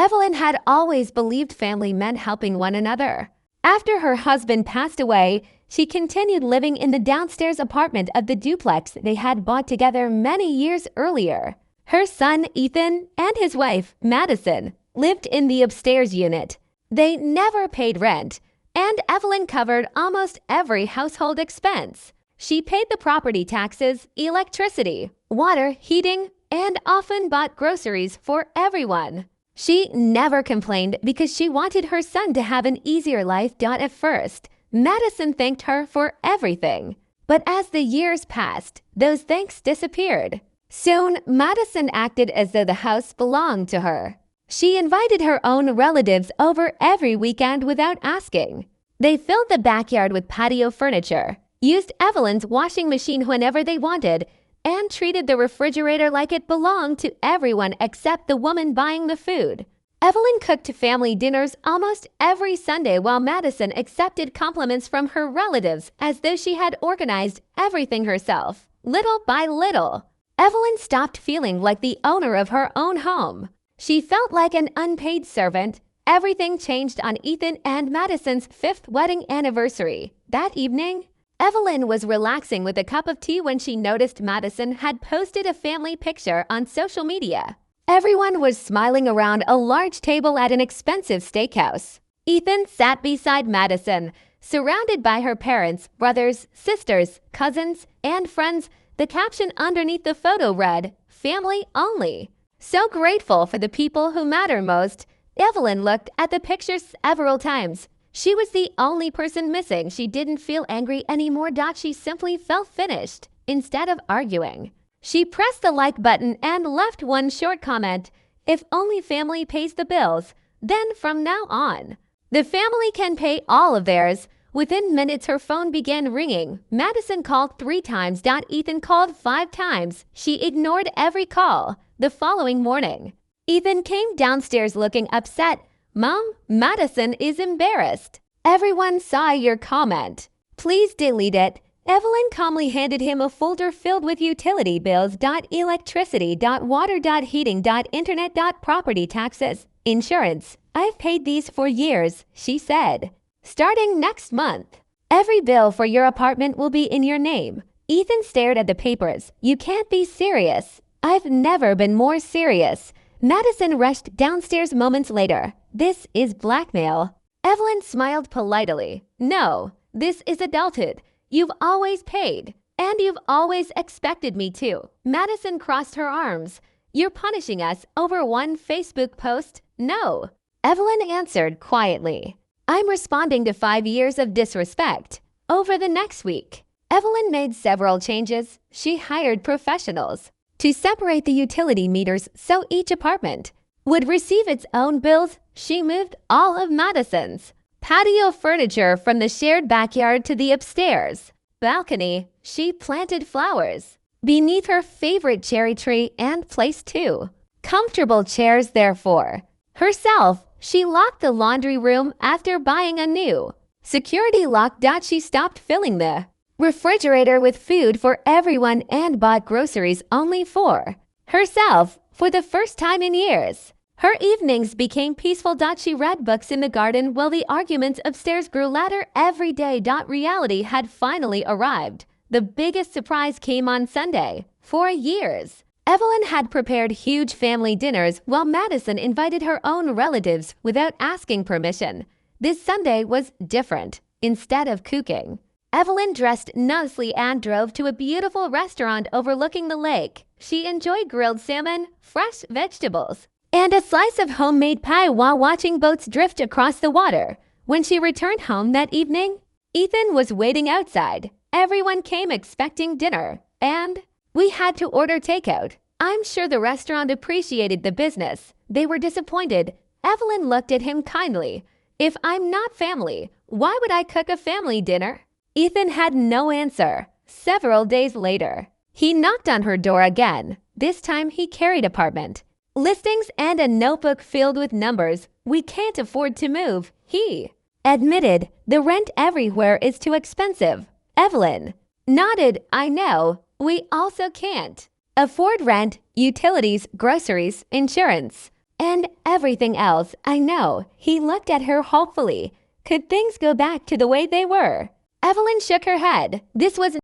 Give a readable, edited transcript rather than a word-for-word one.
Evelyn had always believed family meant helping one another. After her husband passed away, she continued living in the downstairs apartment of the duplex they had bought together many years earlier. Her son, Ethan, and his wife, Madison, lived in the upstairs unit. They never paid rent, and Evelyn covered almost every household expense. She paid the property taxes, electricity, water, heating, and often bought groceries for everyone. She never complained because she wanted her son to have an easier life. At first, Madison thanked her for everything. But as the years passed, those thanks disappeared. Soon, Madison acted as though the house belonged to her. She invited her own relatives over every weekend without asking. They filled the backyard with patio furniture, used Evelyn's washing machine whenever they wanted, and treated the refrigerator like it belonged to everyone except the woman buying the food. Evelyn cooked family dinners almost every Sunday while Madison accepted compliments from her relatives as though she had organized everything herself. Little by little, Evelyn stopped feeling like the owner of her own home. She felt like an unpaid servant. Everything changed on Ethan and Madison's 5th wedding anniversary. That evening, Evelyn was relaxing with a cup of tea when she noticed Madison had posted a family picture on social media. Everyone was smiling around a large table at an expensive steakhouse. Ethan sat beside Madison, surrounded by her parents, brothers, sisters, cousins, and friends. The caption underneath the photo read, "Family only." So grateful for the people who matter most, Evelyn looked at the picture several times. She was the only person missing. She didn't feel angry anymore. She simply felt finished instead of arguing. She pressed the like button and left one short comment. If only family pays the bills, then from now on, the family can pay all of theirs. Within minutes, her phone began ringing. Madison called 3 times. Ethan called 5 times. She ignored every call. The following morning, Ethan came downstairs looking upset. "Mom, Madison is embarrassed. Everyone saw your comment. Please delete it." Evelyn calmly handed him a folder filled with utility bills, electricity, water, heating, internet, property taxes, insurance. "I've paid these for years," she said. "Starting next month, every bill for your apartment will be in your name." Ethan stared at the papers. "You can't be serious." "I've never been more serious." Madison rushed downstairs moments later. "This is blackmail." Evelyn smiled politely. "No, this is adulthood. You've always paid, and you've always expected me to." Madison crossed her arms. "You're punishing us over one Facebook post?" "No." Evelyn answered quietly. "I'm responding to 5 years of disrespect." Over the next week, Evelyn made several changes. She hired professionals to separate the utility meters so each apartment would receive its own bills. She moved all of Madison's patio furniture from the shared backyard to the upstairs balcony. She planted flowers beneath her favorite cherry tree and placed 2 comfortable chairs there for herself. She locked the laundry room after buying a new security lock. She stopped filling the refrigerator with food for everyone and bought groceries only for herself for the first time in years. Her evenings became peaceful. She read books in the garden while the arguments upstairs grew louder every day. Reality had finally arrived. The biggest surprise came on Sunday. For years, Evelyn had prepared huge family dinners while Madison invited her own relatives without asking permission. This Sunday was different. Instead of cooking, Evelyn dressed nicely and drove to a beautiful restaurant overlooking the lake. She enjoyed grilled salmon, fresh vegetables, and a slice of homemade pie while watching boats drift across the water. When she returned home that evening, Ethan was waiting outside. Everyone came expecting dinner, and we had to order takeout. I'm sure the restaurant appreciated the business. They were disappointed. Evelyn looked at him kindly. "If I'm not family, why would I cook a family dinner?" Ethan had no answer. Several days later, he knocked on her door again. This time he carried apartment listings and a notebook filled with numbers. "We can't afford to move," he admitted. "The rent everywhere is too expensive." Evelyn nodded. "I know. We also can't afford rent, utilities, groceries, insurance." And everything else, I know. He looked at her hopefully. Could things go back to the way they were? Evelyn shook her head. This was